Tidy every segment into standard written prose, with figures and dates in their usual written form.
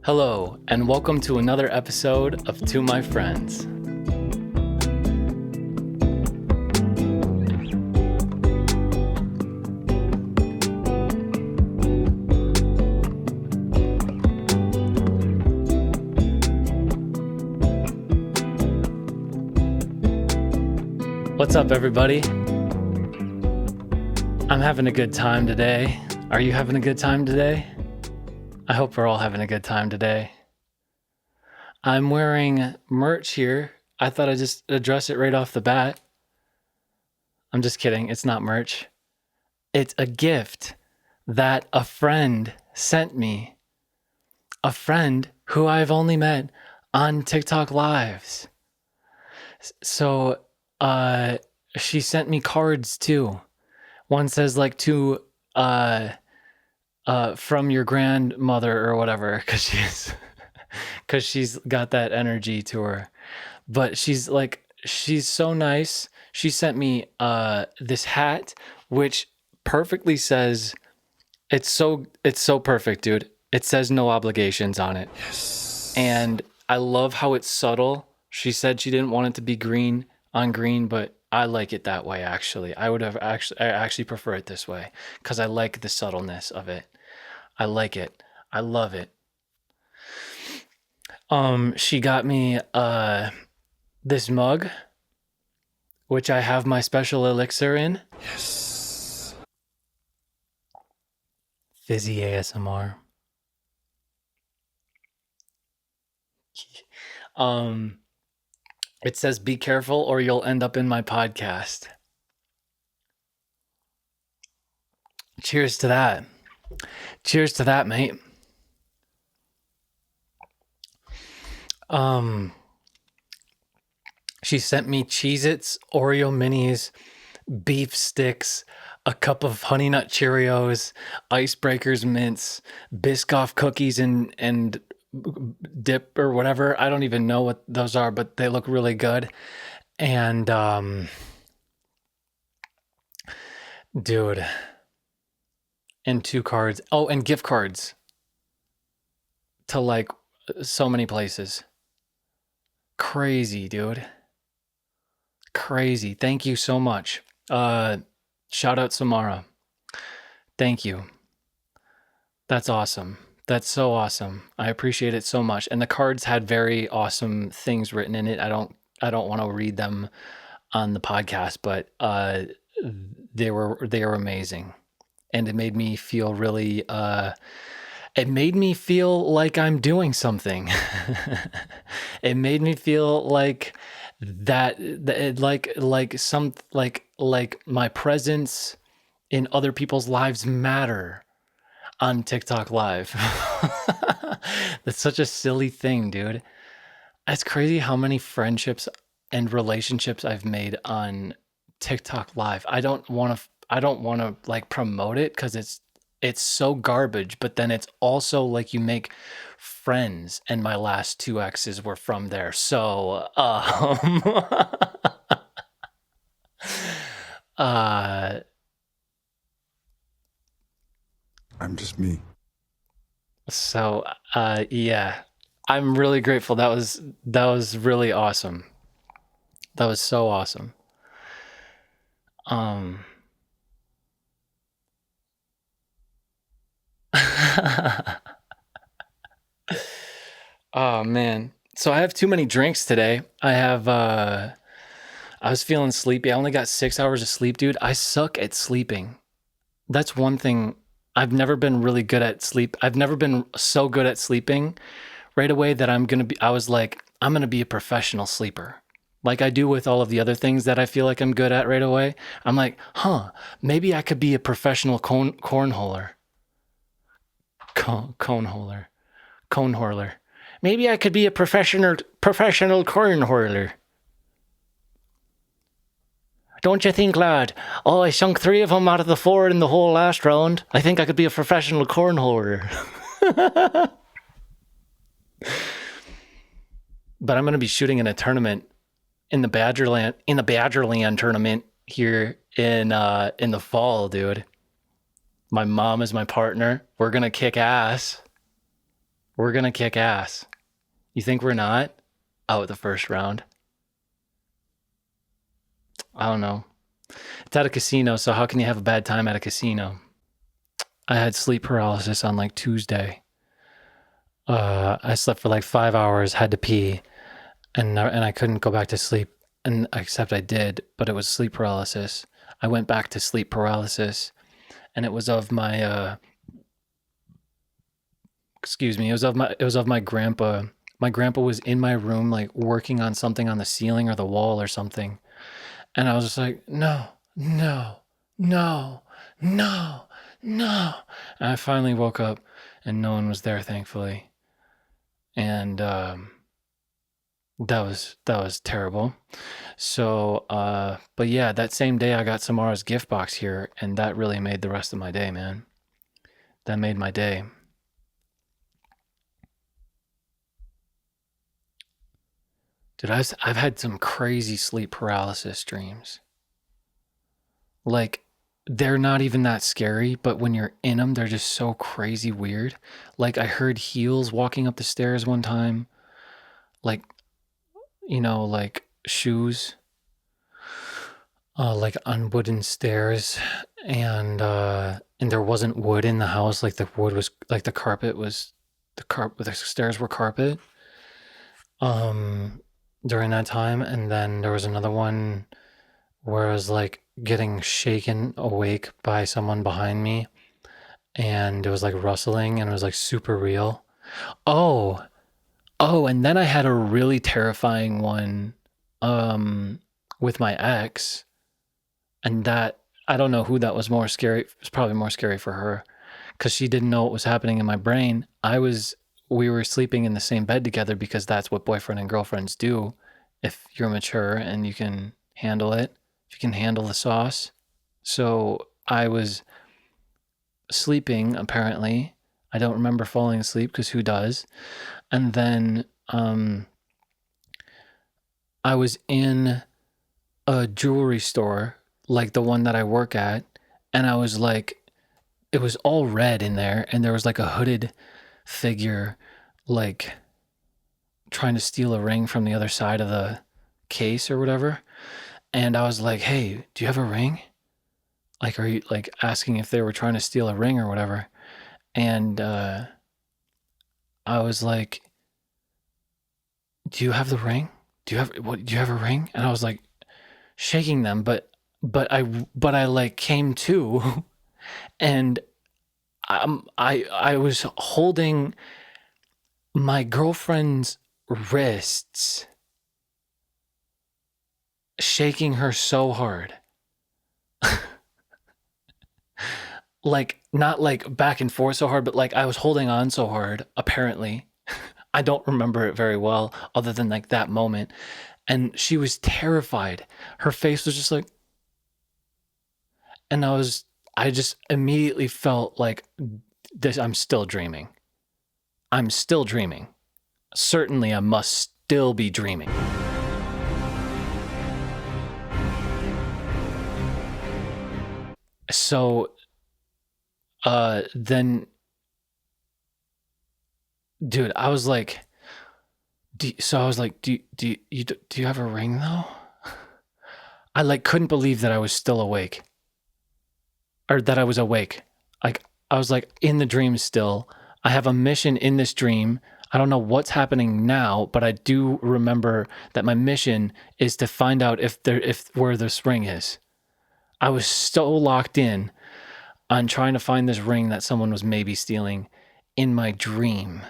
Hello, and welcome to another episode of To My Friends. What's up, everybody? I'm having a good time today. Are you having a good time today? I hope we're all having a good time today. I'm wearing merch here. I thought I'd just address it right off the bat. I'm just kidding. It's not merch. It's a gift that a friend sent me. A friend who I've only met on TikTok Lives. So, she sent me cards too. One says like to, from your grandmother or whatever, because she's got that energy to her. But she's so nice. She sent me this hat, which perfectly says, it's so perfect, dude. It says no obligations on it. Yes. And I love how it's subtle. She said she didn't want it to be green on green, but I like it that way, actually. I actually prefer it this way because I like the subtleness of it. I like it. I love it. She got me this mug, which I have my special elixir in. Yes. Fizzy ASMR. It says, "Be careful or you'll end up in my podcast." Cheers to that. Cheers to that, mate. She sent me Cheez-Its, Oreo Minis, beef sticks, a cup of Honey Nut Cheerios, Icebreakers mints, Biscoff cookies and dip or whatever. I don't even know what those are, but they look really good. And dude, and 2 cards. Oh, and gift cards to like so many places. Crazy, dude. Crazy. Thank you so much. Shout out Samarah. Thank you. That's awesome. That's so awesome. I appreciate it so much. And the cards had very awesome things written in it. I don't want to read them on the podcast, but they were amazing. And it made me feel really it made me feel like I'm doing something. It made me feel like that like my presence in other people's lives matter on TikTok Live. That's such a silly thing, dude. It's crazy how many friendships and relationships I've made on TikTok Live. I don't want to like promote it because it's so garbage, but then it's also like you make friends, and my last 2 exes were from there. So I'm just me. So yeah, I'm really grateful. That was really awesome. That was so awesome. Oh man. So I have too many drinks today. I was feeling sleepy. I only got 6 hours of sleep, dude. I suck at sleeping. That's one thing. I've never been really good at sleep. I've never been so good at sleeping right away that I was like, I'm going to be a professional sleeper. Like I do with all of the other things that I feel like I'm good at right away. I'm like, maybe I could be a professional cornholer. Coneholer. Maybe I could be a professional cornholer. Don't you think, lad? Oh, I sunk 3 of them out of the 4 in the whole last round. I think I could be a professional cornholer. But I'm going to be shooting in a tournament in the Badgerland tournament here in the fall, dude. My mom is my partner. We're going to kick ass. We're gonna kick ass. You think we're not? Out the first round. I don't know. It's at a casino, so how can you have a bad time at a casino? I had sleep paralysis on like Tuesday. I slept for like 5 hours, had to pee, and I couldn't go back to sleep. And except I did, but it was sleep paralysis. I went back to sleep paralysis, and it was of my excuse me, it was of my grandpa. My grandpa was in my room like working on something on the ceiling or the wall or something. And I was just like, no, no, no, no, no. And I finally woke up and no one was there, thankfully. And that was terrible. So but yeah, that same day I got Samarah's gift box here, and that really made the rest of my day, man. That made my day. Dude, I've had some crazy sleep paralysis dreams. Like, they're not even that scary, but when you're in them, they're just so crazy weird. Like, I heard heels walking up the stairs one time, like, like shoes, like on wooden stairs, and there wasn't wood in the house. Like the wood was like the stairs were carpet. During that time, and then there was another one where I was like getting shaken awake by someone behind me, and it was like rustling, and it was like super real. Oh, and then I had a really terrifying one with my ex, and that I don't know who that was more scary. It was probably more scary for her because she didn't know what was happening in my brain. We were sleeping in the same bed together because that's what boyfriend and girlfriends do if you're mature and you can handle it. If you can handle the sauce. So I was sleeping, apparently. I don't remember falling asleep because who does? And then I was in a jewelry store, like the one that I work at, and I was like, it was all red in there, and there was like a hooded figure, like trying to steal a ring from the other side of the case or whatever. And I was like, hey, do you have a ring? Like, are you like asking if they were trying to steal a ring or whatever? And I was like, do you have the ring? Do you have a ring? And I was like shaking them, but I like came to and I was holding my girlfriend's wrists, shaking her so hard. Like, not like back and forth so hard, but like I was holding on so hard, apparently. I don't remember it very well, other than like that moment. And she was terrified. Her face was just like, and I just immediately felt like this, I'm still dreaming. I'm still dreaming. Certainly, I must still be dreaming. So, then, dude, I was like, do you have a ring though? I like couldn't believe that I was still awake, or that I was awake. Like, I was like in the dream still. I have a mission in this dream. I don't know what's happening now, but I do remember that my mission is to find out if where this ring is. I was so locked in on trying to find this ring that someone was maybe stealing in my dream.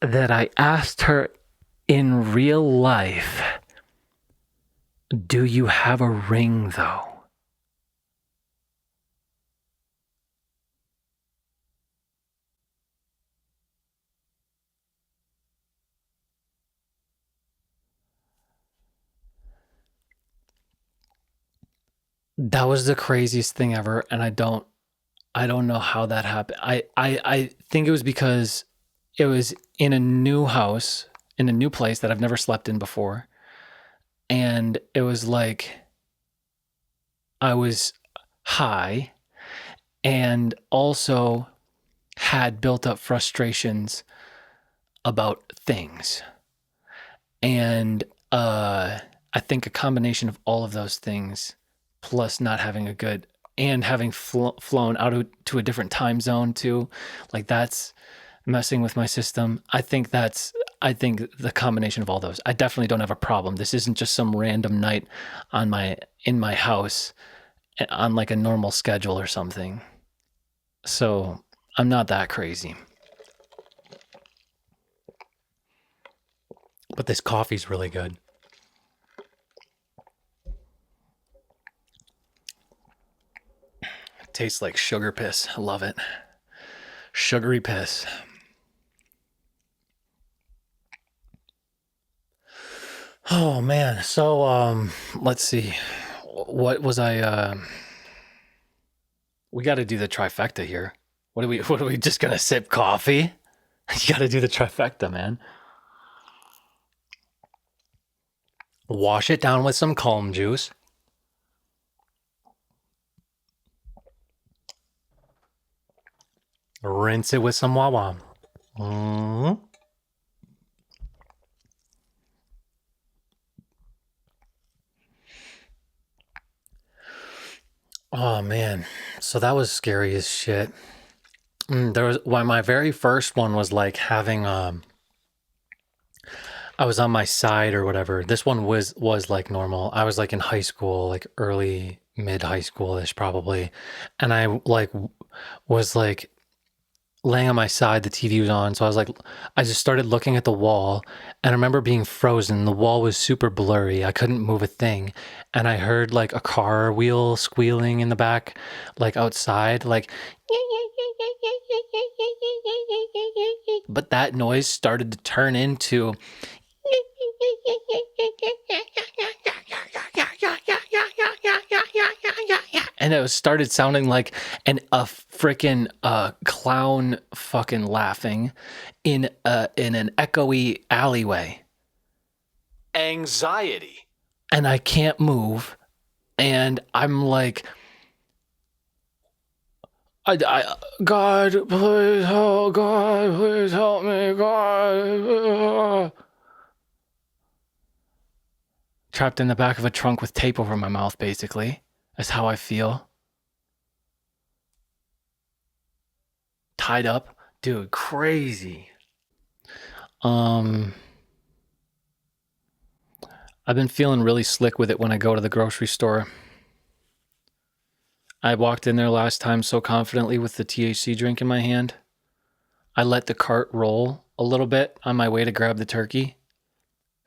That I asked her in real life, do you have a ring though? That was the craziest thing ever, and I don't know how that happened. I think it was because it was in a new house, in a new place that I've never slept in before. And it was like I was high and also had built up frustrations about things. And I think a combination of all of those things, plus not having a good, and having flown out to a different time zone too, like that's messing with my system. I think the combination of all those. I definitely don't have a problem. This isn't just some random night in my house on like a normal schedule or something. So I'm not that crazy. But this coffee's really good. It tastes like sugar piss. I love it. Sugary piss. Oh man. So let's see. What was I we got to do the trifecta here. What are we just going to sip coffee? You got to do the trifecta, man. Wash it down with some calm juice. Rinse it with some Wawa. Mm-hmm. Oh man, so that was scary as shit. My very first one was like having I was on my side or whatever. This one was like normal. I was like in high school, like early mid high school-ish probably, and I like was like laying on my side, the TV was on, so I just started looking at the wall, and I remember being frozen. The wall was super blurry. I couldn't move a thing, and I heard like a car wheel squealing in the back, like outside, like but that noise started to turn into and it started sounding like a freaking clown fucking laughing in an echoey alleyway. Anxiety. And I can't move, and I'm like, God, please help! God, please help me! God. Trapped in the back of a trunk with tape over my mouth, basically. That's how I feel. Tied up. Dude, crazy. I've been feeling really slick with it when I go to the grocery store. I walked in there last time so confidently with the THC drink in my hand. I let the cart roll a little bit on my way to grab the turkey.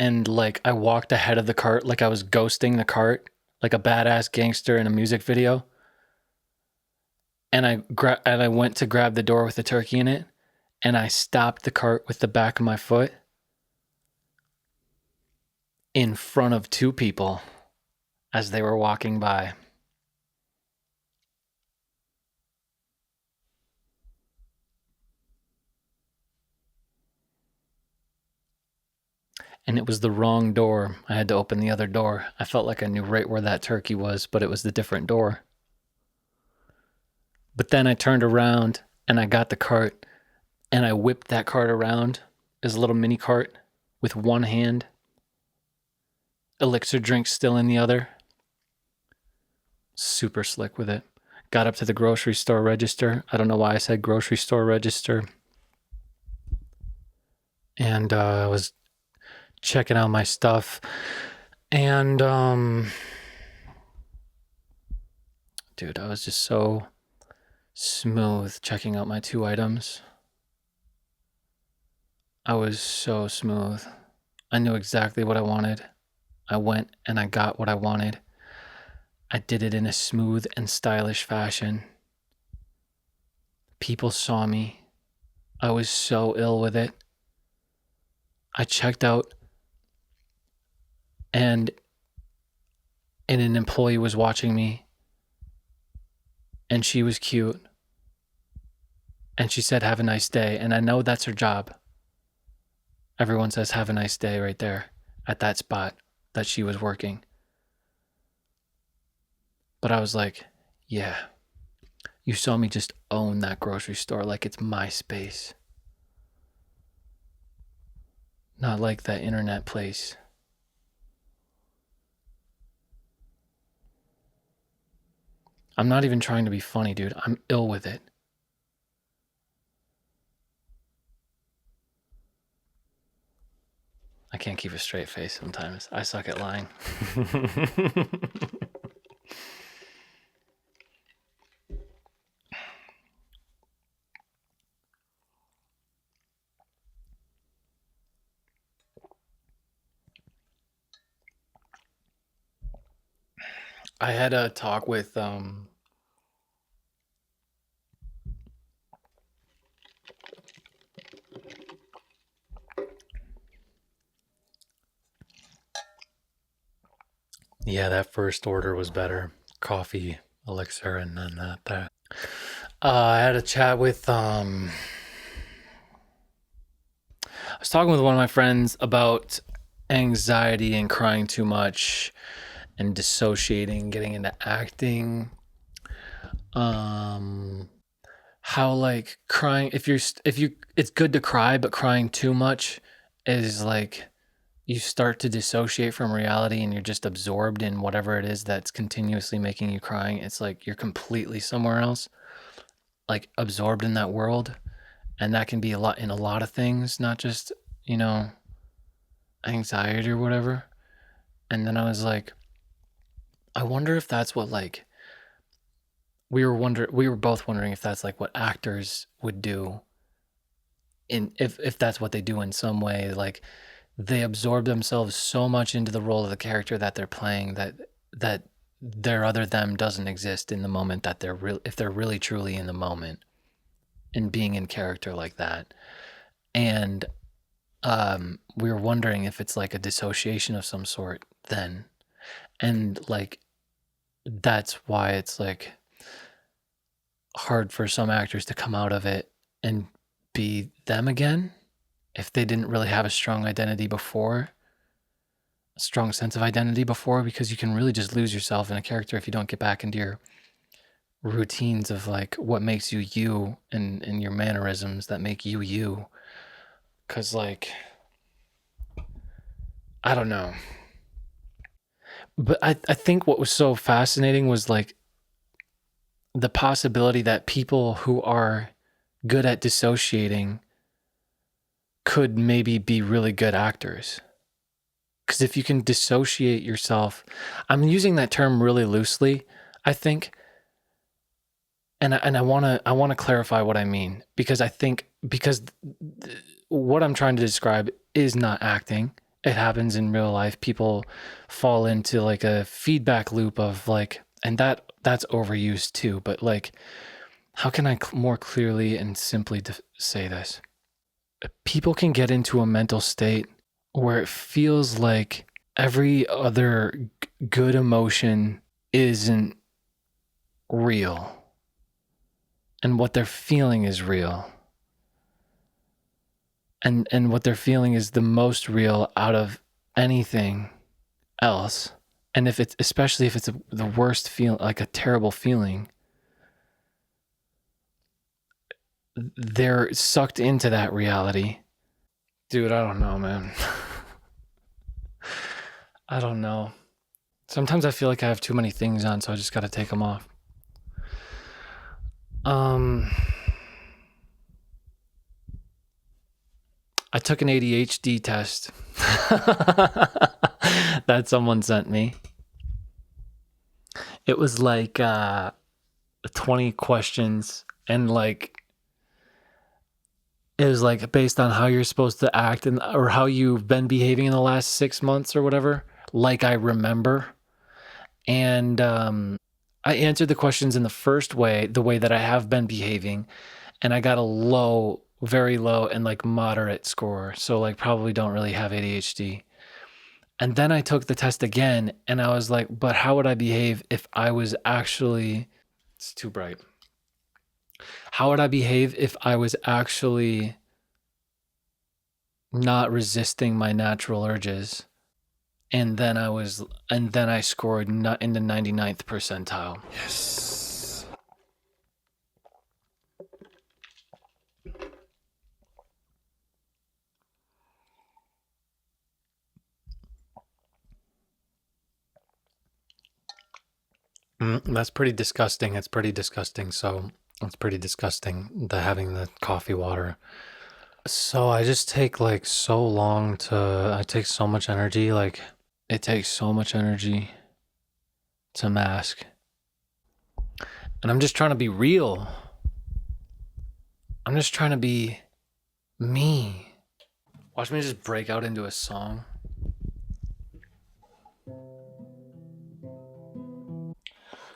And like I walked ahead of the cart like I was ghosting the cart, like a badass gangster in a music video. And I went to grab the door with the turkey in it, and I stopped the cart with the back of my foot in front of two people as they were walking by. And it was the wrong door. I had to open the other door. I felt like I knew right where that turkey was, but it was the different door. But then I turned around and I got the cart and I whipped that cart around as a little mini cart with one hand. Elixir drink still in the other. Super slick with it. Got up to the grocery store register. I don't know why I said grocery store register. And I was checking out my stuff. And dude, I was just so smooth checking out my 2 items. I was so smooth. I knew exactly what I wanted. I went and I got what I wanted. I did it in a smooth and stylish fashion. People saw me. I was so ill with it. I checked out and an employee was watching me, and she was cute. And she said, "Have a nice day." And I know that's her job. Everyone says, "Have a nice day," right there at that spot that she was working. But I was like, Yeah. You saw me just own that grocery store like it's my space. Not like that internet place. I'm not even trying to be funny, dude. I'm ill with it. I can't keep a straight face sometimes. I suck at lying. I had a talk with yeah, that first order was better. Coffee, elixir, and then that. I had a chat with I was talking with one of my friends about anxiety and crying too much and dissociating, getting into acting. How like crying, if you it's good to cry, but crying too much is like you start to dissociate from reality and you're just absorbed in whatever it is that's continuously making you crying. It's like you're completely somewhere else, like absorbed in that world. And that can be a lot in a lot of things, not just, anxiety or whatever. And then I was like, I wonder if that's what like we were both wondering if that's like what actors would do in if that's what they do in some way, like they absorb themselves so much into the role of the character that they're playing that their other them doesn't exist in the moment that they're real, if they're really truly in the moment and being in character like that. And we were wondering if it's like a dissociation of some sort then, and like that's why it's like hard for some actors to come out of it and be them again if they didn't really have a strong identity before, a strong sense of identity before, because you can really just lose yourself in a character if you don't get back into your routines of like what makes you you and your mannerisms that make you you. Because like, I don't know. But I think what was so fascinating was like the possibility that people who are good at dissociating could maybe be really good actors. Because if you can dissociate yourself, I'm using that term really loosely, I think, and I want to clarify what I mean, because I think what I'm trying to describe is not acting. It happens in real life. People fall into like a feedback loop of like, and that's overused too. But like, how can I more clearly and simply say this? People can get into a mental state where it feels like every other good emotion isn't real and what they're feeling is real, and what they're feeling is the most real out of anything else. And if it's, especially if it's the worst feel, like a terrible feeling, they're sucked into that reality. Dude, I don't know, man. I don't know. Sometimes I feel like I have too many things on, so I just got to take them off. I took an ADHD test that someone sent me. It was like 20 questions, and like it was like based on how you're supposed to act and or how you've been behaving in the last 6 months or whatever, like I remember. And I answered the questions in the first way, the way that I have been behaving, and I got a low, very low, and like moderate score. So like probably don't really have ADHD. And then I took the test again, and I was like, but how would I behave if I was actually, it's too bright. How would I behave if I was actually not resisting my natural urges? And then I scored in the 99th percentile. Yes. That's pretty disgusting. It's pretty disgusting. So it's pretty disgusting, having the coffee water. So I just take like so long I take so much energy. Like it takes so much energy to mask. And I'm just trying to be real. I'm just trying to be me. Watch me just break out into a song.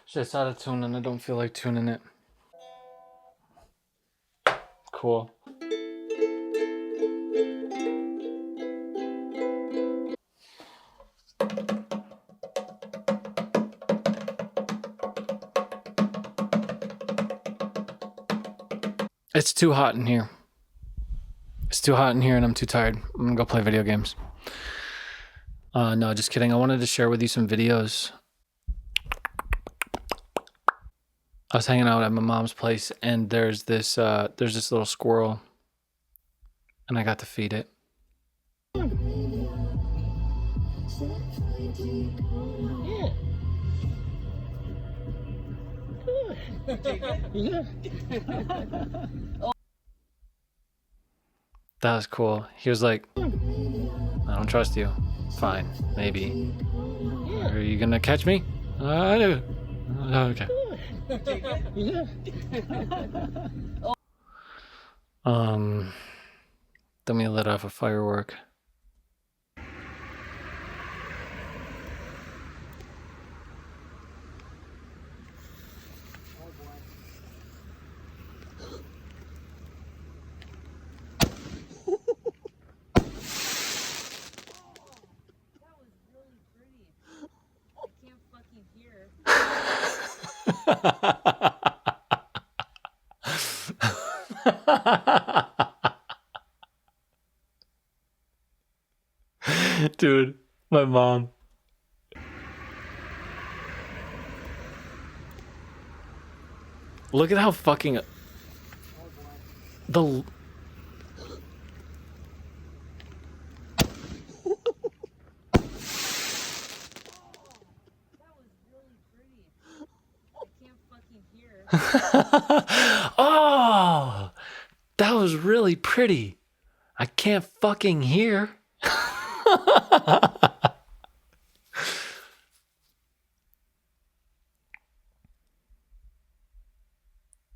Shit's out of tune and I don't feel like tuning it. Cool. It's too hot in here. It's too hot in here and I'm too tired. I'm gonna go play video games. No, just kidding. I wanted to share with you some videos. I was hanging out at my mom's place and there's this little squirrel and I got to feed it. That was cool. He was like, I don't trust you. Fine, maybe. Are you gonna catch me? I do. Okay. Then we lit off a firework. Dude, my mom. Look at how fucking the oh, that was really pretty. I can't fucking hear.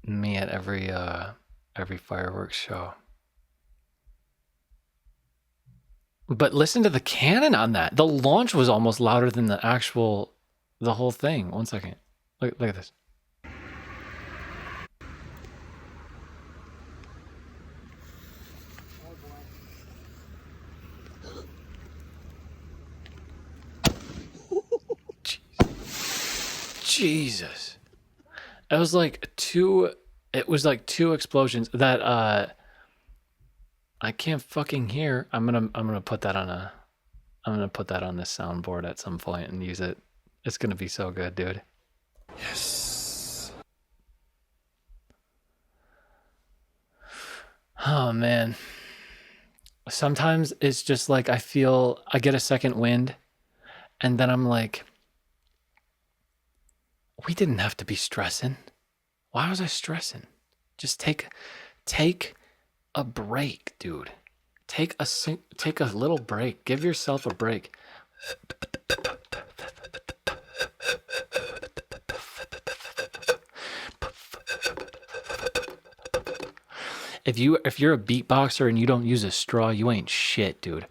Me at every fireworks show. But listen to the cannon on that. The launch was almost louder than the whole thing. 1 second. Look at this. Jesus. It was like two explosions that I can't fucking hear. I'm gonna put that on this soundboard at some point and use it. It's gonna be so good, dude. Yes. Oh man. Sometimes it's just like I get a second wind and then I'm like, we didn't have to be stressing. Why was I stressing? Just take a break, dude. Take a little break. Give yourself a break. If you're a beatboxer and you don't use a straw, you ain't shit, dude.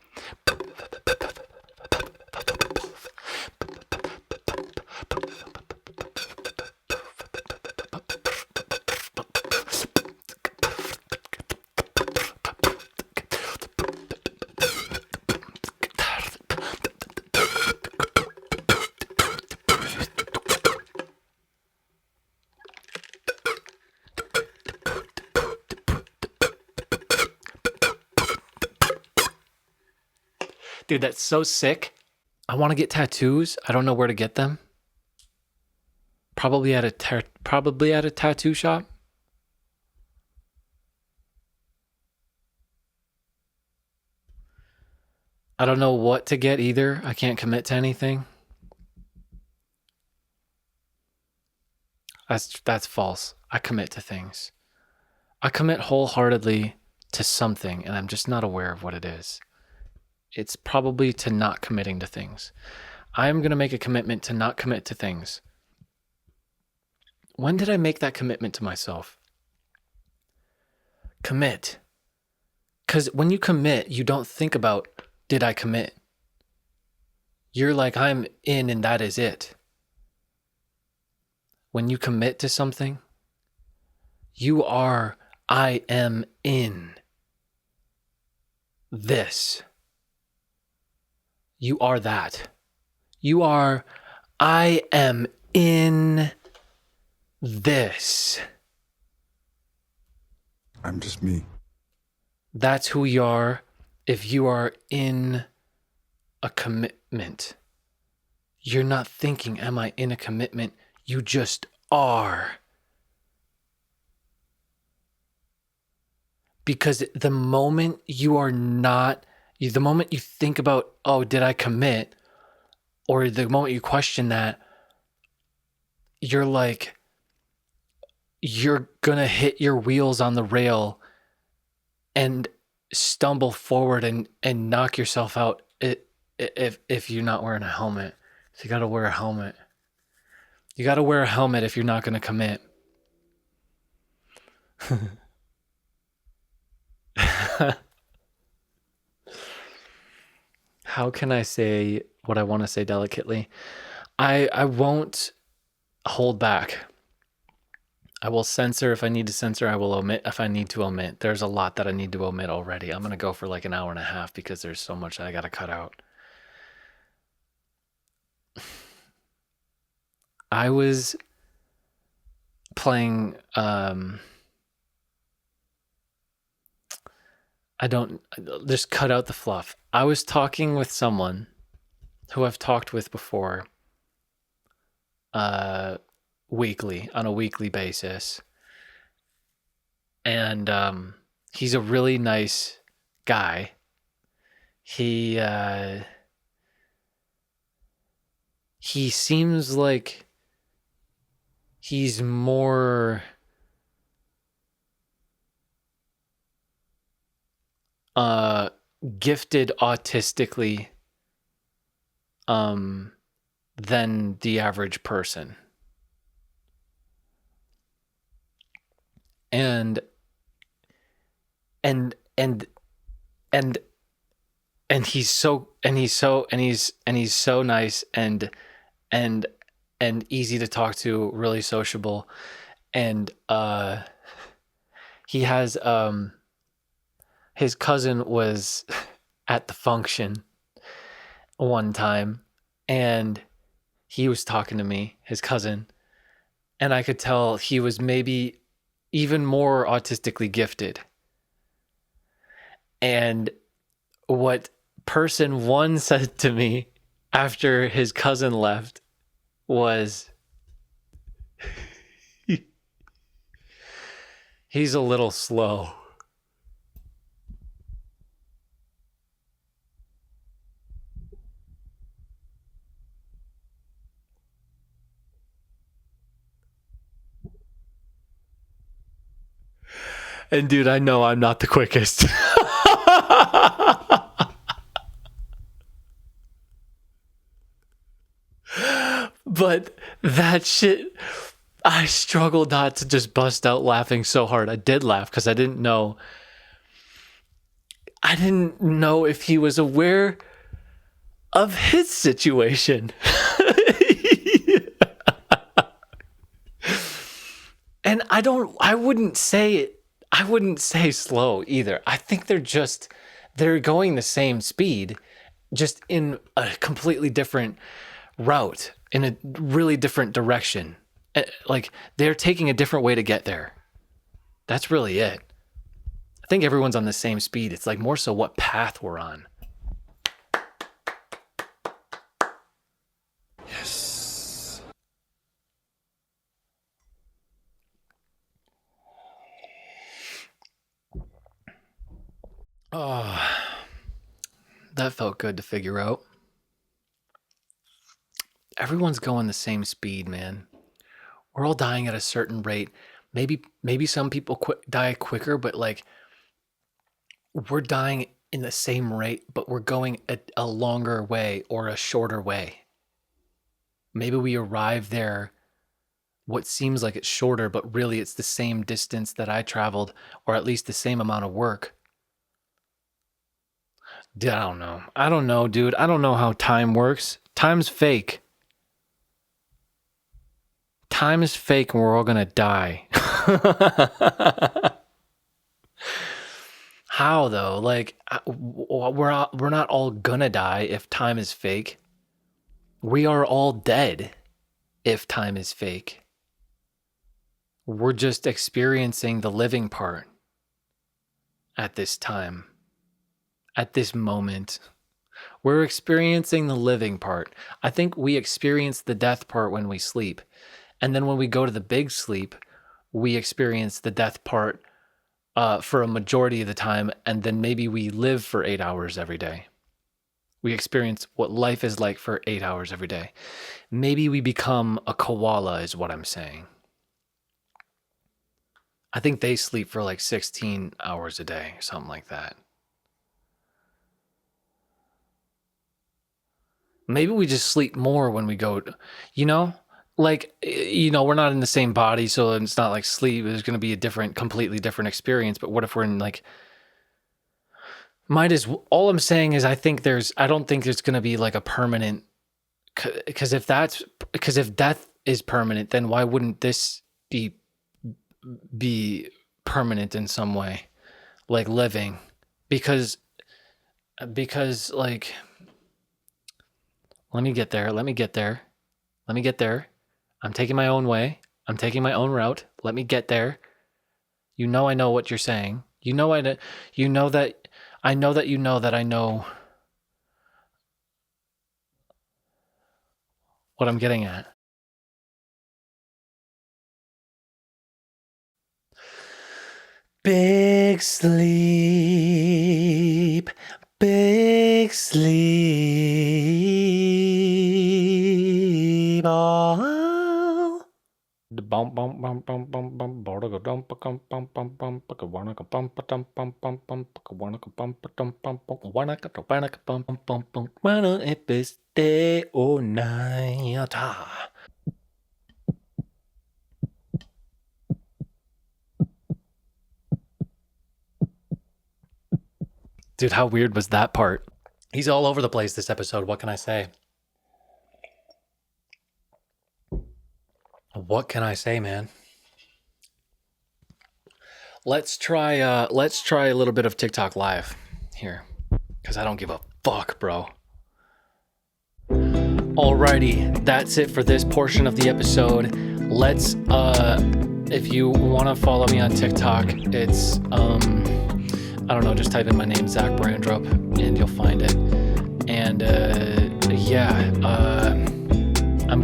Dude, that's so sick. I want to get tattoos. I don't know where to get them. Probably at a tattoo shop. I don't know what to get either. I can't commit to anything. That's false. I commit to things. I commit wholeheartedly to something, and I'm just not aware of what it is. It's probably to not committing to things. I'm going to make a commitment to not commit to things. When did I make that commitment to myself? Commit. Because when you commit, you don't think about, did I commit? You're like, I'm in and that is it. When you commit to something, you are, I am in this. You are that. You are, I am in this. I'm just me. That's who you are if you are in a commitment. You're not thinking, am I in a commitment? You just are. Because the moment you are not, the moment you think about, oh, did I commit? Or the moment you question that, you're like, you're going to hit your wheels on the rail and stumble forward and knock yourself out if you're not wearing a helmet. So you got to wear a helmet. You got to wear a helmet if you're not going to commit. How can I say what I want to say delicately? I won't hold back. I will censor if I need to censor. I will omit if I need to omit. There's a lot that I need to omit already. I'm going to go for like an hour and a half because there's so much that I got to cut out. I was playing, just cut out the fluff. I was talking with someone who I've talked with before, weekly, on a weekly basis. And he's a really nice guy. He seems like he's more gifted autistically than the average person. And he's so nice and easy to talk to, really sociable. And he has his cousin was at the function one time, and he was talking to me, his cousin, and I could tell he was maybe even more autistically gifted. And what person one said to me after his cousin left was, he's a little slow. And dude, I know I'm not the quickest. But that shit, I struggled not to just bust out laughing so hard. I did laugh because I didn't know if he was aware of his situation. And I wouldn't say slow either. I think they're going the same speed, just in a completely different route, in a really different direction. Like, they're taking a different way to get there. That's really it. I think everyone's on the same speed. It's like more so what path we're on. Yes. That felt good to figure out. Everyone's going the same speed, man. We're all dying at a certain rate. Maybe some people die quicker, but like we're dying in the same rate, but we're going a longer way or a shorter way. Maybe we arrive there what seems like it's shorter, but really it's the same distance that I traveled, or at least the same amount of work. Dude, I don't know. I don't know, dude. I don't know how time works. Time's fake. Time is fake and we're all gonna die. How though? Like we're not all gonna die if time is fake. We are all dead if time is fake. We're just experiencing the living part at this time. At this moment. We're experiencing the living part. I think we experience the death part when we sleep. And then when we go to the big sleep, we experience the death part for a majority of the time. And then maybe we live for 8 hours every day. We experience what life is like for 8 hours every day. Maybe we become a koala is what I'm saying. I think they sleep for like 16 hours a day, something like that. Maybe we just sleep more when we go, like, we're not in the same body, so it's not like sleep is going to be a completely different experience. But what if we're in like, all I'm saying is I don't think there's going to be like a permanent, because if death is permanent, then why wouldn't this be permanent in some way, like living? Because like, let me get there. I'm taking my own way. I'm taking my own route. Let me get there. I know what you're saying. I know that you know that I know what I'm getting at. Big sleep. Big sleep. Oh. Dude, how weird was that part? He's all over the place this episode. What can I say? What can I say, man? Let's try a little bit of TikTok live here, because I don't give a fuck, bro. Alrighty, that's it for this portion of the episode. Let's if you want to follow me on TikTok, it's I don't know, just type in my name, Zac Brandrup, and you'll find it. And I'm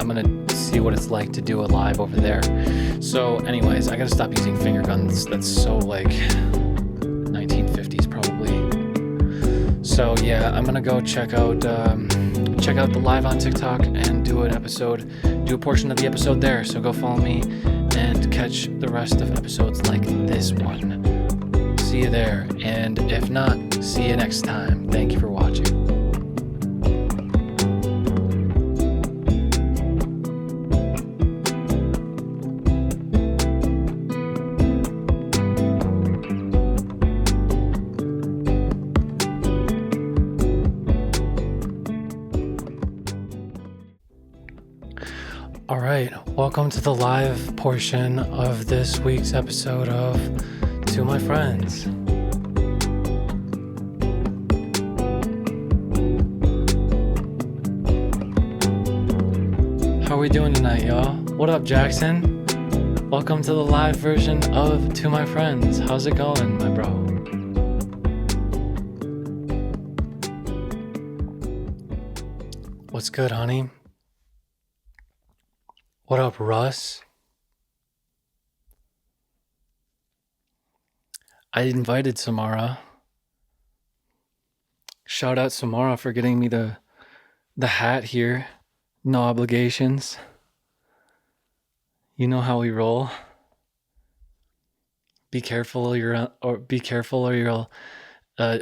gonna see what it's like to do a live over there. So anyways, I gotta stop using finger guns. That's so like 1950s probably. So yeah, I'm gonna go check out the live on TikTok and do a portion of the episode there. So go follow me and catch the rest of episodes like this one. See you there, and if not, see you next time. Thank you for watching. All right, welcome to the live portion of this week's episode of To My Friends. How are we doing tonight, y'all? What up, Jackson? Welcome to the live version of To My Friends. How's it going, my bro? What's good, honey? What up, Russ? I invited Samarah. shout out Samarah for getting me the hat here. No obligations. You know how we roll. Be careful or you'll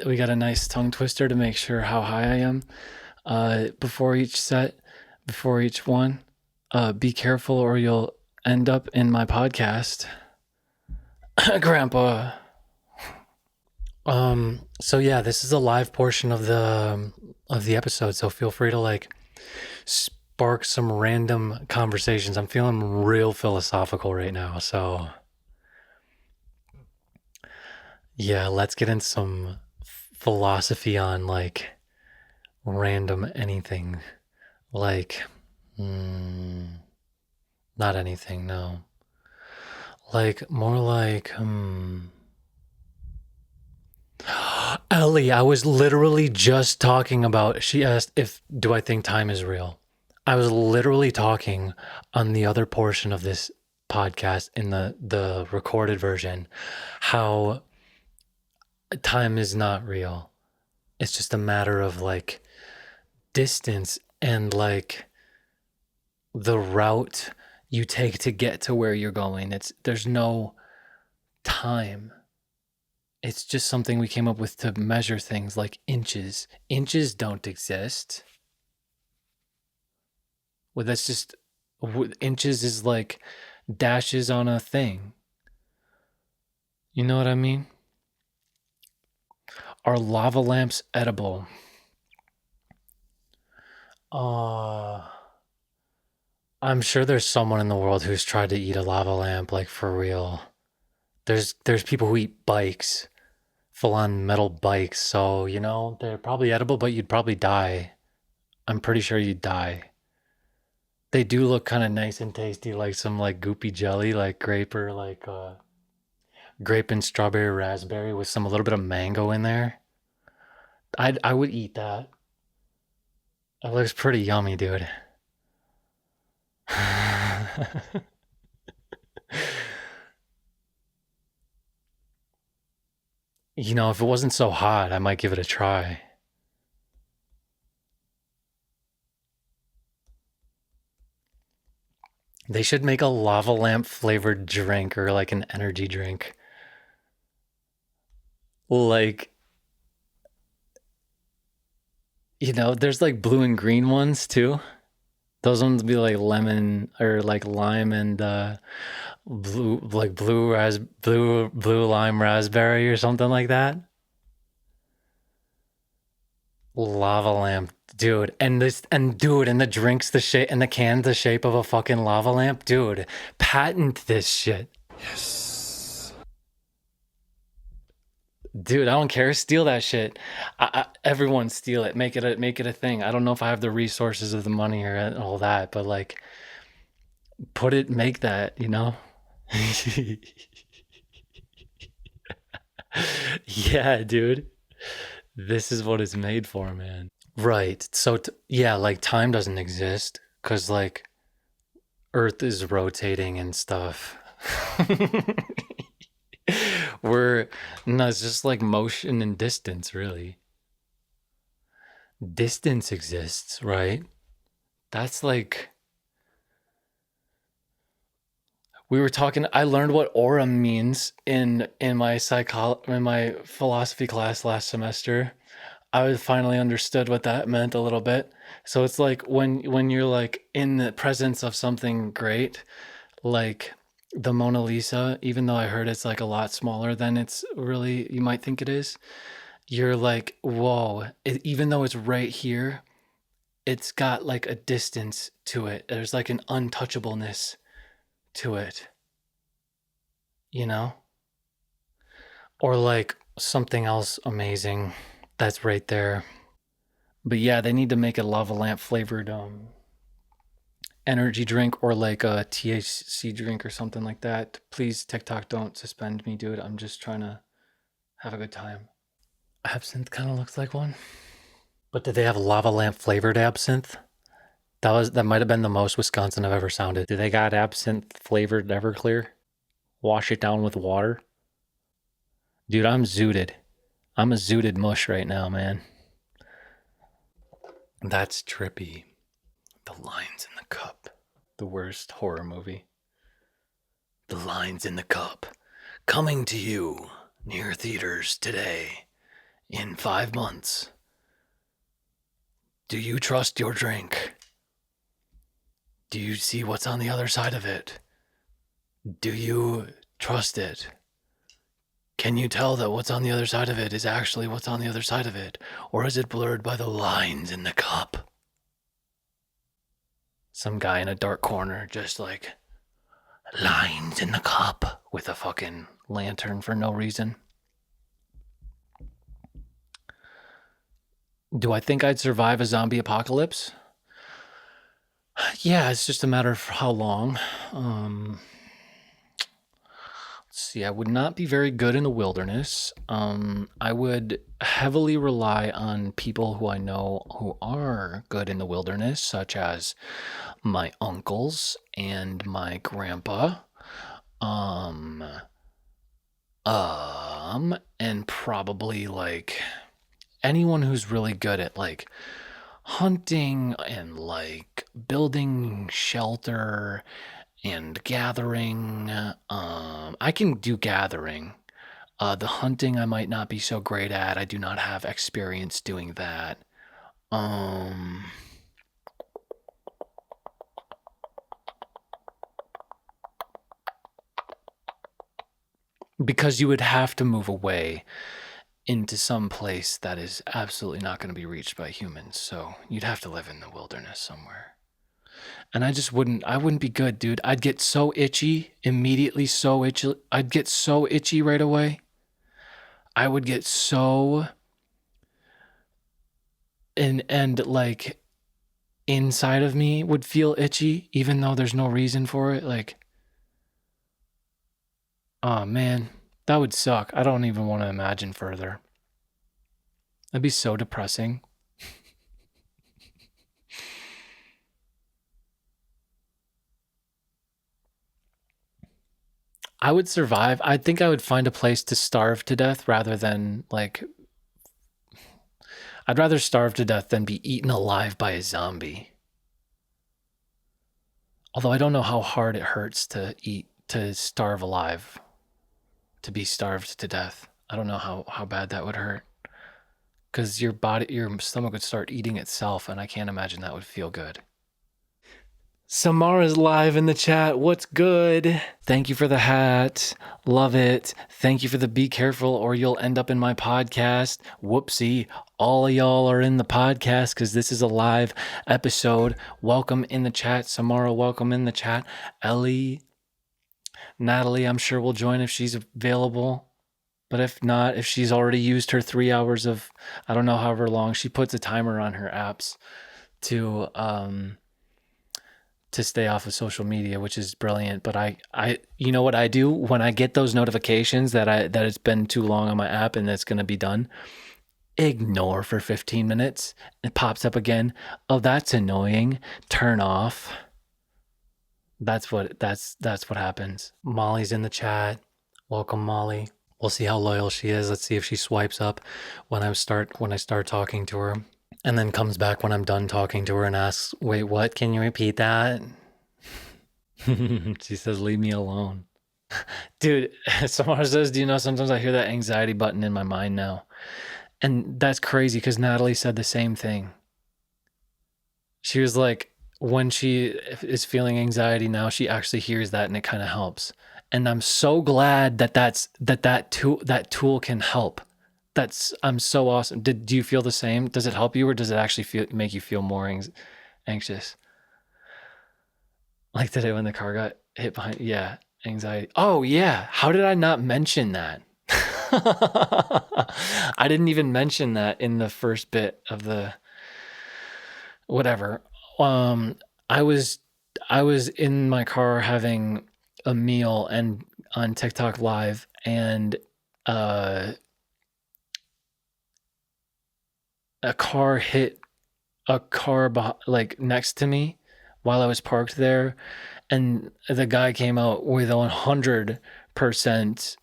we got a nice tongue twister to make sure how high I am. Before each set, before each one. Be careful or you'll end up in my podcast. Grandpa. So yeah, this is a live portion of the episode, so feel free to like spark some random conversations. I'm feeling real philosophical right now, so yeah, let's get in some philosophy on like random anything. Like not anything, no. Like more like Ellie, I was literally just talking about, she asked if, do I think time is real? I was literally talking on the other portion of this podcast in the recorded version, how time is not real. It's just a matter of like distance and like the route you take to get to where you're going. There's no time. It's just something we came up with to measure things like inches. Inches don't exist. Well, that's just, inches is like dashes on a thing. You know what I mean? Are lava lamps edible? I'm sure there's someone in the world who's tried to eat a lava lamp, like for real. There's people who eat bikes, full on metal bikes. So, you know, they're probably edible, but you'd probably die. I'm pretty sure you'd die. They do look kind of nice and tasty, like some like goopy jelly, like grape or like grape and strawberry raspberry with some a little bit of mango in there. I would eat that. It looks pretty yummy, dude. You know, if it wasn't so hot, I might give it a try. They should make a lava lamp flavored drink or like an energy drink. Like, you know, there's like blue and green ones too. Those ones be like lemon or like lime and blue, like blue lime raspberry or something like that. Lava lamp, dude. And the drinks the shape and the can the shape of a fucking lava lamp, dude. Patent this shit. Yes. Dude, I don't care. Steal that shit. Everyone steal it. Make it a thing. I don't know if I have the resources or the money or all that, but like, make that. You know. Yeah, dude. This is what it's made for, man. Right. So yeah, like time doesn't exist because like Earth is rotating and stuff. No, it's just like motion and distance, really. Distance exists, right? That's like, we were talking, I learned what aura means in my philosophy class last semester. I finally understood what that meant a little bit. So it's like when you're like in the presence of something great, like the Mona Lisa, even though I heard it's like a lot smaller than it's really you might think it is, you're like, whoa, even though it's right here, it's got like a distance to it. There's like an untouchableness to it, you know? Or like something else amazing that's right there. But yeah, they need to make a lava lamp flavored energy drink or like a THC drink or something like that. Please, TikTok, don't suspend me, dude. I'm just trying to have a good time. Absinthe kind of looks like one. But did they have lava lamp flavored absinthe? That might have been the most Wisconsin I've ever sounded. Do they got absinthe flavored Everclear? Wash it down with water? Dude, I'm zooted. I'm a zooted mush right now, man. That's trippy. The Lines in the Cup. The worst horror movie. The Lines in the Cup. Coming to you near theaters today in 5 months. Do you trust your drink? Do you see what's on the other side of it? Do you trust it? Can you tell that what's on the other side of it is actually what's on the other side of it? Or is it blurred by the lines in the cup? Some guy in a dark corner just like, lines in the cup, with a fucking lantern for no reason. Do I think I'd survive a zombie apocalypse? Yeah, it's just a matter of how long. Let's see, I would not be very good in the wilderness. I would heavily rely on people who I know who are good in the wilderness, such as my uncles and my grandpa. And probably like anyone who's really good at like hunting and like building shelter and gathering. I can do gathering. The hunting I might not be so great at. I do not have experience doing that. Because you would have to move away into some place that is absolutely not going to be reached by humans. So you'd have to live in the wilderness somewhere. And I wouldn't be good, dude. I'd get so itchy immediately, so itchy. I'd get so itchy right away. I would get so, and like inside of me would feel itchy, even though there's no reason for it. Like, oh man, that would suck. I don't even want to imagine further. That'd be so depressing. I would survive. I think I would find a place to starve to death rather than like. I'd rather starve to death than be eaten alive by a zombie. Although I don't know how hard it hurts to starve alive, to be starved to death. I don't know how bad that would hurt. Because your stomach would start eating itself, and I can't imagine that would feel good. Samarah's live in the chat. What's good? Thank you for the hat. Love it. Thank you for the be careful or you'll end up in my podcast. Whoopsie. All of y'all are in the podcast because this is a live episode. Welcome in the chat. Samarah, welcome in the chat. Ellie, Natalie, I'm sure will join if she's available. But if not, if she's already used her 3 hours of, I don't know, however long, she puts a timer on her apps to stay off of social media, which is brilliant. But I you know what I do when I get those notifications that it's been too long on my app and that's going to be done? Ignore for 15 minutes. It pops up again. Oh, that's annoying. Turn off. That's what happens. Molly's in the chat. Welcome, Molly. We'll see how loyal she is. Let's see if she swipes up when I start talking to her. And then comes back when I'm done talking to her and asks, wait, what? Can you repeat that? She says, leave me alone. Dude, Samarah says, do you know, sometimes I hear that anxiety button in my mind now. And that's crazy because Natalie said the same thing. She was like, when she is feeling anxiety now, she actually hears that and it kind of helps. And I'm so glad that tool can help. I'm so awesome. Do you feel the same? Does it help you or does it actually make you feel more anxious? Like today when the car got hit behind, yeah, anxiety. Oh yeah, how did I not mention that? I didn't even mention that in the first bit of the whatever. I was in my car having a meal and on TikTok Live, and a car hit a car like next to me while I was parked there, and the guy came out with 100%.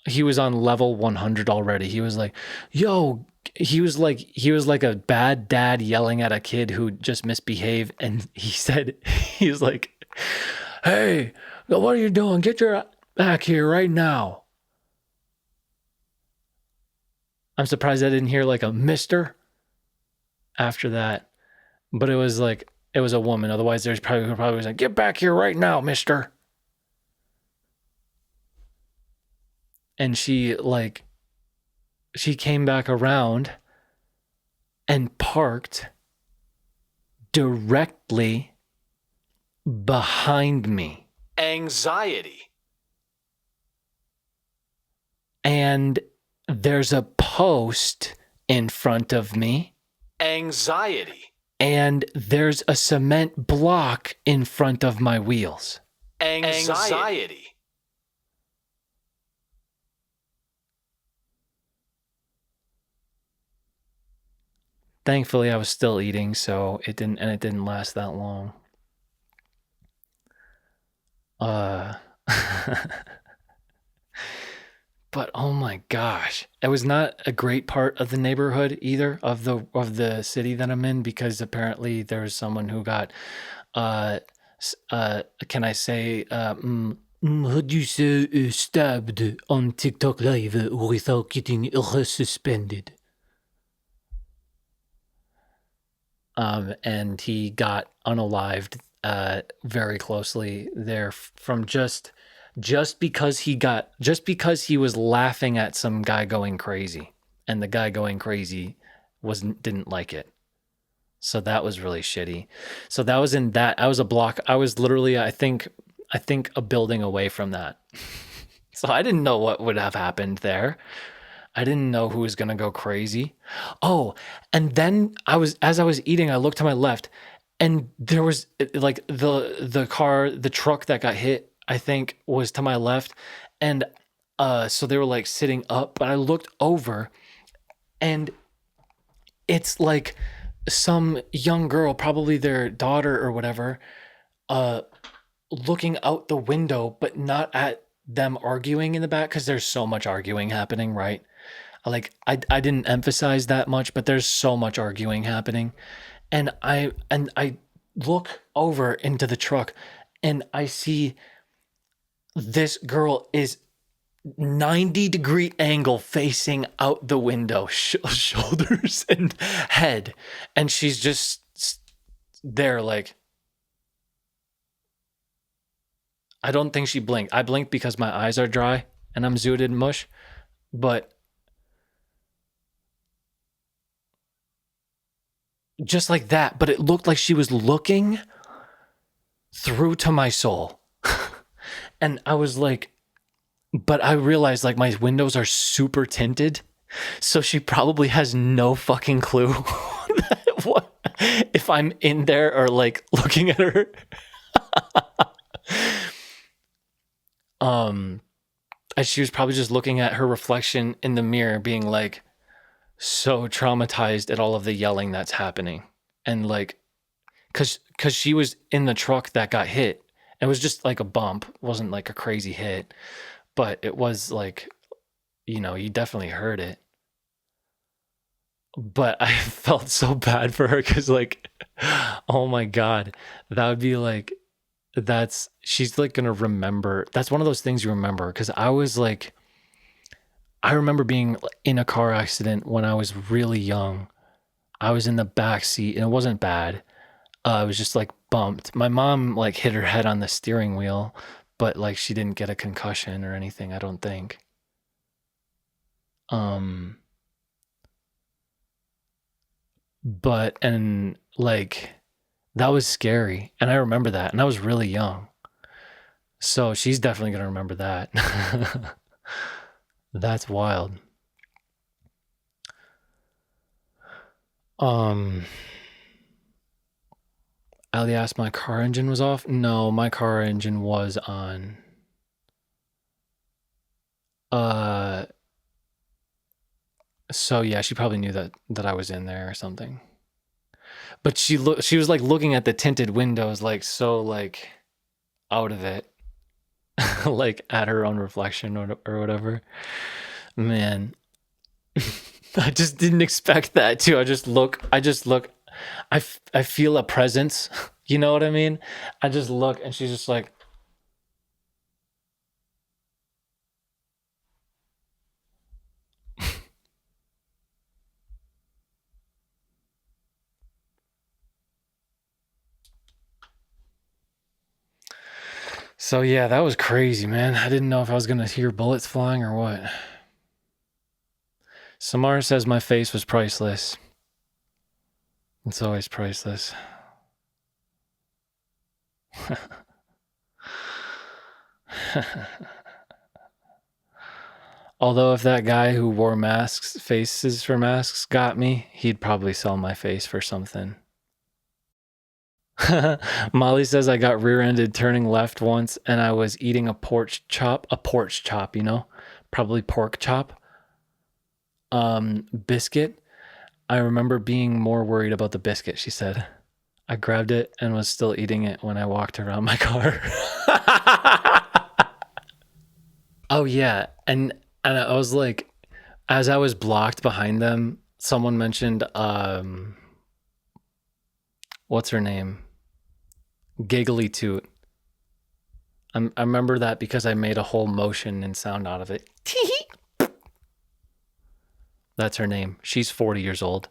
He was on level 100 already. He was like, "Yo, he was like a bad dad yelling at a kid who just misbehaved, and he said, he was like, "Hey, what are you doing? Get your back here right now." I'm surprised I didn't hear like a mister after that, but it was a woman. Otherwise, there's probably was like, "Get back here right now, mister." And she came back around and parked directly behind me. Anxiety. And there's a post in front of me. Anxiety. And there's a cement block in front of my wheels. Anxiety. Thankfully, I was still eating, so it didn't last that long. But oh my gosh, it was not a great part of the neighborhood either, of the city that I'm in, because apparently there's someone who got can I say how do you say stabbed on TikTok live without getting suspended. And he got unalived very closely there from just because he was laughing at some guy going crazy, and the guy going crazy didn't like it. So that was really shitty. So that was I was a block. I was literally, I think a building away from that. So I didn't know what would have happened there. I didn't know who was going to go crazy. Oh, and then as I was eating, I looked to my left, and there was like the truck that got hit, I think, was to my left. And so they were like sitting up, but I looked over, and it's like some young girl, probably their daughter or whatever, looking out the window, but not at them arguing in the back, because there's so much arguing happening, right? Like I didn't emphasize that much, but there's so much arguing happening. And I look over into the truck, and I see this girl is 90-degree angle facing out the window, shoulders and head, and she's just there like, I don't think she blinked. I blinked because my eyes are dry and I'm zooted mush, but just like that. But it looked like she was looking through to my soul. And I was like, but I realized like my windows are super tinted, so she probably has no fucking clue what if I'm in there or like looking at her. And she was probably just looking at her reflection in the mirror, being like so traumatized at all of the yelling that's happening. And like, cause she was in the truck that got hit. It was just like a bump. It wasn't like a crazy hit, but it was like, you know, you definitely heard it. But I felt so bad for her, because like, oh my God, that would be like, she's like gonna remember. That's one of those things you remember, because I remember being in a car accident when I was really young. I was in the back seat, and it wasn't bad. I was just like bumped. My mom like hit her head on the steering wheel, but like she didn't get a concussion or anything, I don't think. But and like that was scary, and I remember that, and I was really young. So she's definitely gonna remember that. That's wild. Ali asked, my car engine was off? No, my car engine was on. So yeah, she probably knew that I was in there or something. But she was like looking at the tinted windows, like so like out of it. Like at her own reflection or whatever. Man. I just didn't expect that too. I just look. I feel a presence. You know what I mean? I just look, and she's just like. So yeah, that was crazy, man. I didn't know if I was gonna hear bullets flying or what. Samarah says my face was priceless. It's always priceless. Although if that guy who wore faces for masks got me, he'd probably sell my face for something. Molly says I got rear-ended turning left once and I was eating a porch chop, you know, probably pork chop, biscuit. I remember being more worried about the biscuit, she said. I grabbed it and was still eating it when I walked around my car. Oh yeah, and I was like, as I was blocked behind them, someone mentioned what's her name? Giggly Toot. I remember that because I made a whole motion and sound out of it. That's her name. She's 40 years old.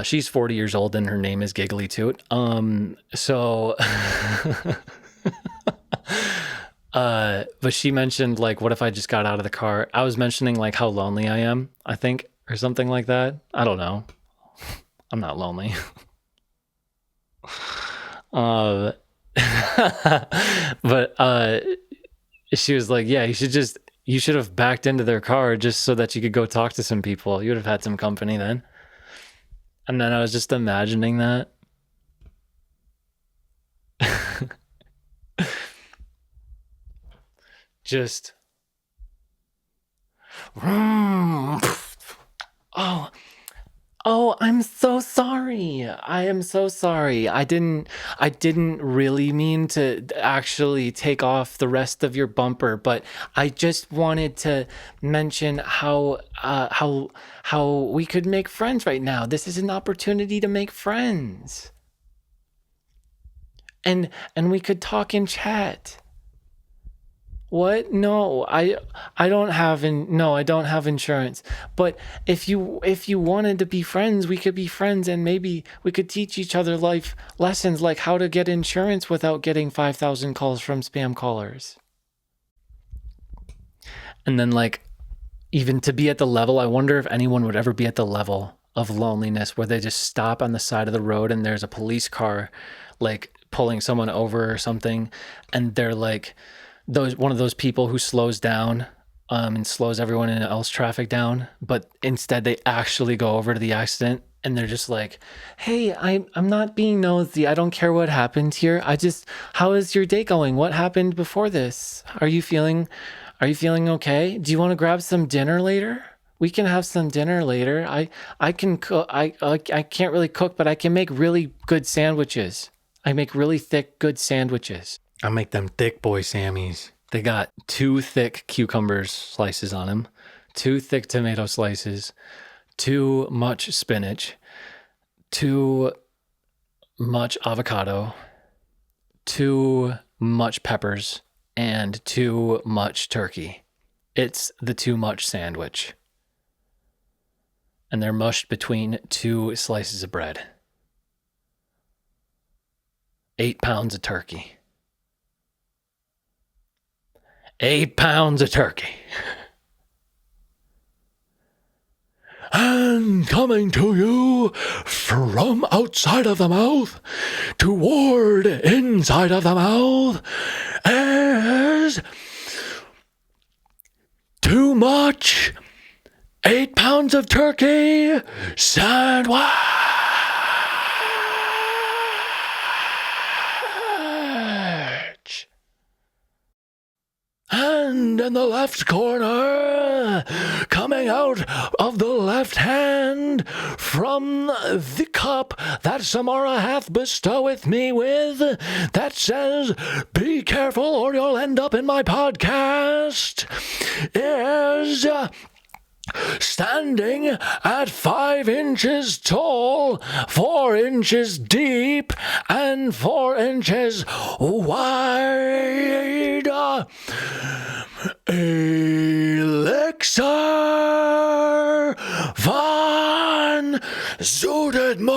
She's 40 years old and her name is Giggly Toot. So but she mentioned like, what if I just got out of the car? I was mentioning like how lonely I am, I think, or something like that. I don't know. I'm not lonely. But she was like, yeah, you should have backed into their car just so that you could go talk to some people. You would have had some company then. And then I was just imagining that. Just oh, I'm so sorry. I am so sorry. I didn't really mean to actually take off the rest of your bumper, but I just wanted to mention how we could make friends right now. This is an opportunity to make friends. And we could talk and chat. What? No, I don't have I don't have insurance. But if you wanted to be friends, we could be friends and maybe we could teach each other life lessons like how to get insurance without getting 5,000 calls from spam callers. And then like even to be at the level, I wonder if anyone would ever be at the level of loneliness where they just stop on the side of the road and there's a police car like pulling someone over or something and they're like one of those people who slows down and slows everyone else traffic down, but instead they actually go over to the accident and they're just like, hey, I'm not being nosy. I don't care what happened here. How is your day going? What happened before this? Are you feeling okay? Do you want to grab some dinner later? We can have some dinner later. I can cook. I can't really cook, but I can make really good sandwiches. I make really thick, good sandwiches. I make them thick boy Sammies. They got 2 thick cucumbers slices on them, 2 thick tomato slices, too much spinach, too much avocado, too much peppers, and too much turkey. It's the too much sandwich. And they're mushed between 2 slices of bread. 8 pounds of turkey. 8 pounds of turkey. And coming to you from outside of the mouth toward inside of the mouth is too much 8 pounds of turkey sandwich. And in the left corner, coming out of the left hand, from the cup that Samarah hath bestoweth me with, that says, be careful or you'll end up in my podcast, is Standing at 5 inches tall, 4 inches deep, and 4 inches wide. Elixir von Zuidmarsch.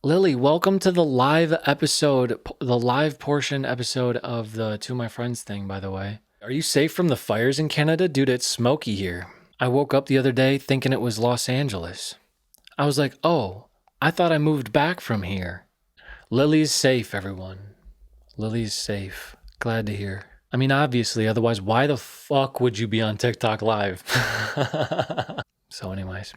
Lily, welcome to the live episode, the live portion episode of the To My Friends thing, by the way. Are you safe from the fires in Canada? Dude, it's smoky here. I woke up the other day thinking it was Los Angeles. I was like, oh, I thought I moved back from here. Lily's safe, everyone. Lily's safe. Glad to hear. I mean, obviously, otherwise, why the fuck would you be on TikTok live? So anyways.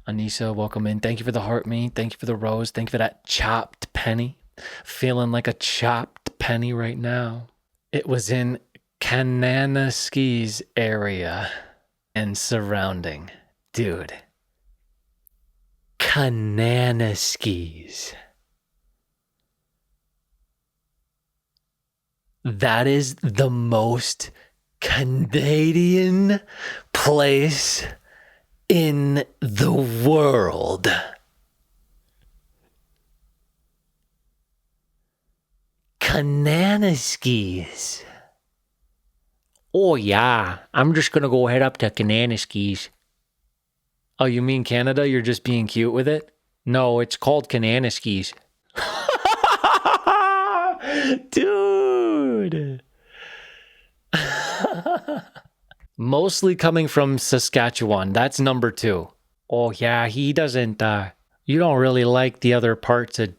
Anissa, welcome in. Thank you for the heart me. Thank you for the rose. Thank you for that chopped penny. Feeling like a chopped penny right now. It was in Kananaskis area and surrounding. Dude. Kananaskis. That is the most Canadian place in the world. Kananaskis. Oh yeah, I'm just gonna go head up to Kananaskis. Oh, you mean Canada? You're just being cute with it? No, it's called Kananaskis. Dude. Mostly coming from Saskatchewan. That's number 2. Oh yeah, he doesn't. You don't really like the other parts of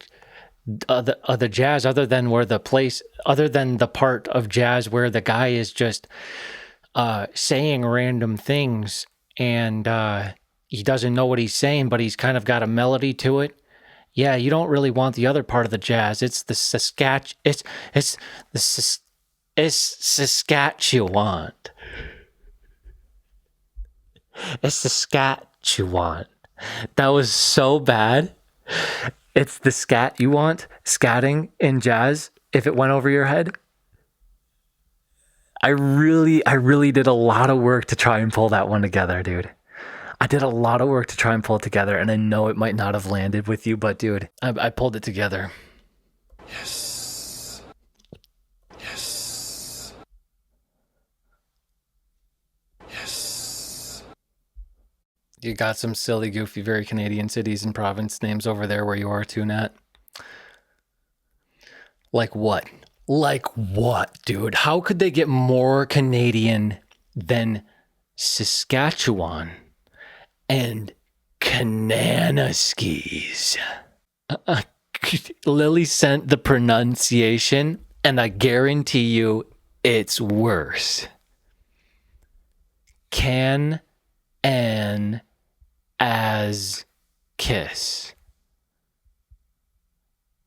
the jazz, other than the part of jazz where the guy is just saying random things and he doesn't know what he's saying, but he's kind of got a melody to it. Yeah, you don't really want the other part of the jazz. It's the Saskatchewan. It's Saskatchewan. That was so bad. It's the scat you want, scatting in jazz, if it went over your head. I really did a lot of work to try and pull that one together, dude. I did a lot of work to try and pull it together, and I know it might not have landed with you, but dude, I pulled it together. Yes. Yes. Yes. You got some silly, goofy, very Canadian cities and province names over there where you are too, Nat. Like what? Like what, dude? How could they get more Canadian than Saskatchewan and Kananaskis? Lily sent the pronunciation, and I guarantee you it's worse. Can and as kiss.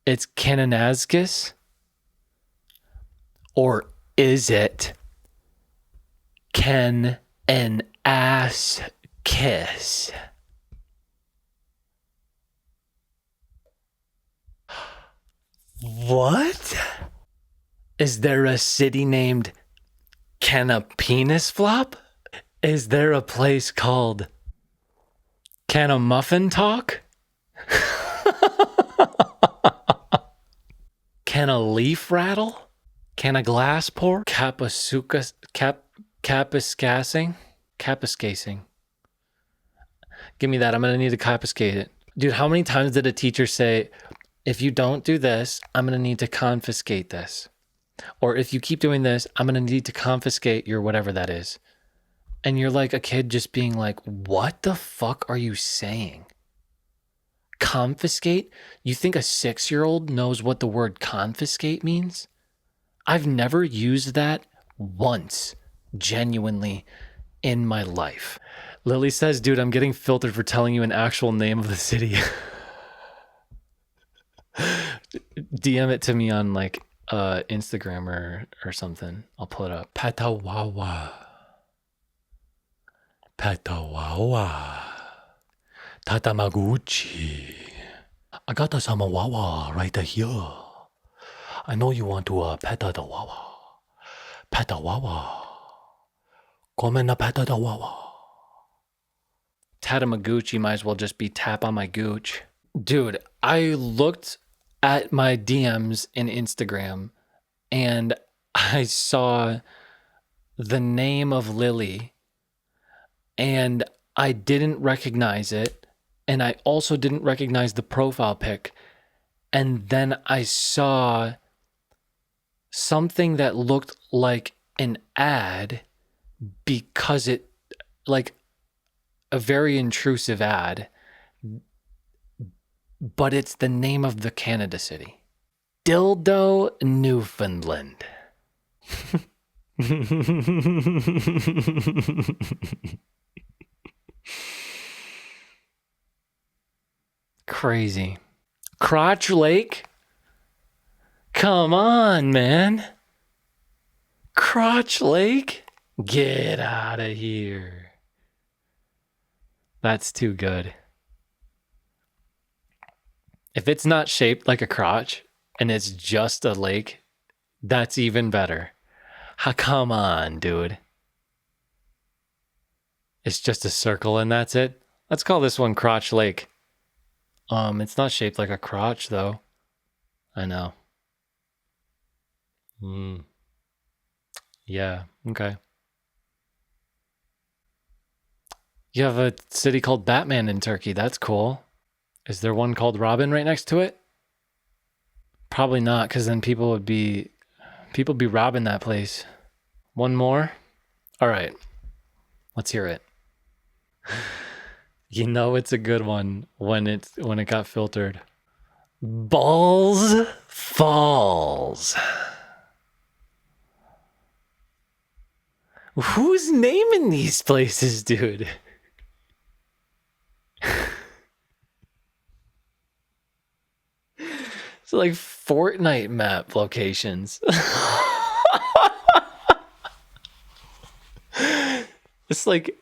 It's Kananaskis? Or is it can an ass kiss? What? Is there a city named Can a Penis Flop? Is there a place called Can a Muffin Talk? Can a leaf rattle? Can a glass pour? Capiscasing. Give me that. I'm going to need to confiscate it. Dude, how many times did a teacher say, if you don't do this, I'm going to need to confiscate this? Or if you keep doing this, I'm going to need to confiscate your whatever that is. And you're like a kid just being like, what the fuck are you saying? Confiscate? You think a 6-year-old knows what the word confiscate means? I've never used that once, genuinely, in my life. Lily says, dude, I'm getting filtered for telling you an actual name of the city. DM it to me on Instagram or something. I'll pull it up. Petawawa. Petawawa. Tatamaguchi. I got the Samawawa right here. I know you want to pet the wawa. Petawawa. Come in the pet the wawa. Tatamaguchi might as well just be tap on my gooch. Dude, I looked at my DMs in Instagram and I saw the name of Lily and I didn't recognize it. And I also didn't recognize the profile pic. And then I saw something that looked like an ad because it, like a very intrusive ad, but it's the name of the Canada city. Dildo, Newfoundland. Crazy. Crotch Lake? Come on, man. Crotch Lake? Get out of here. That's too good. If it's not shaped like a crotch and it's just a lake, that's even better. Come on, dude. It's just a circle and that's it. Let's call this one Crotch Lake. It's not shaped like a crotch though. I know. Yeah, okay. You have a city called Batman in Turkey. That's cool. Is there one called Robin right next to it? Probably not, because then people be robbing that place. One more? All right. Let's hear it. You know it's a good one when it got filtered. Balls Falls. Who's naming these places, dude? It's like Fortnite map locations. It's like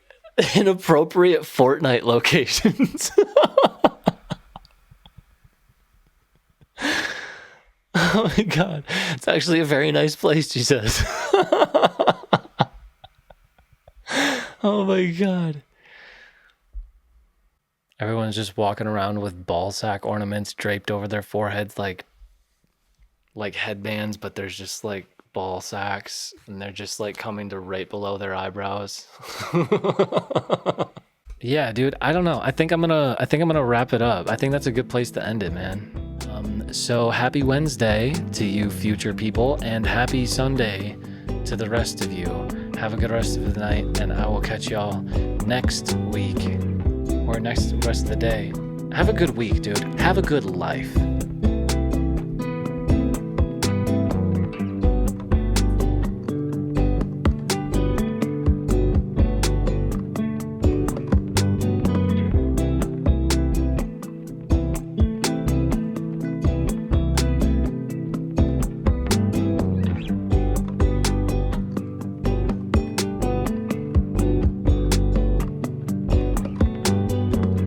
inappropriate Fortnite locations. Oh my god. It's actually a very nice place, she says. Oh my god. Everyone's just walking around with ball sack ornaments draped over their foreheads like headbands, but there's just like ball sacks and they're just like coming to right below their eyebrows. Yeah, dude, I don't know. I think I'm gonna wrap it up. I think that's a good place to end it, man. So happy Wednesday to you future people and happy Sunday to the rest of you. Have a good rest of the night and I will catch y'all next week or next rest of the day. Have a good week, dude. Have a good life.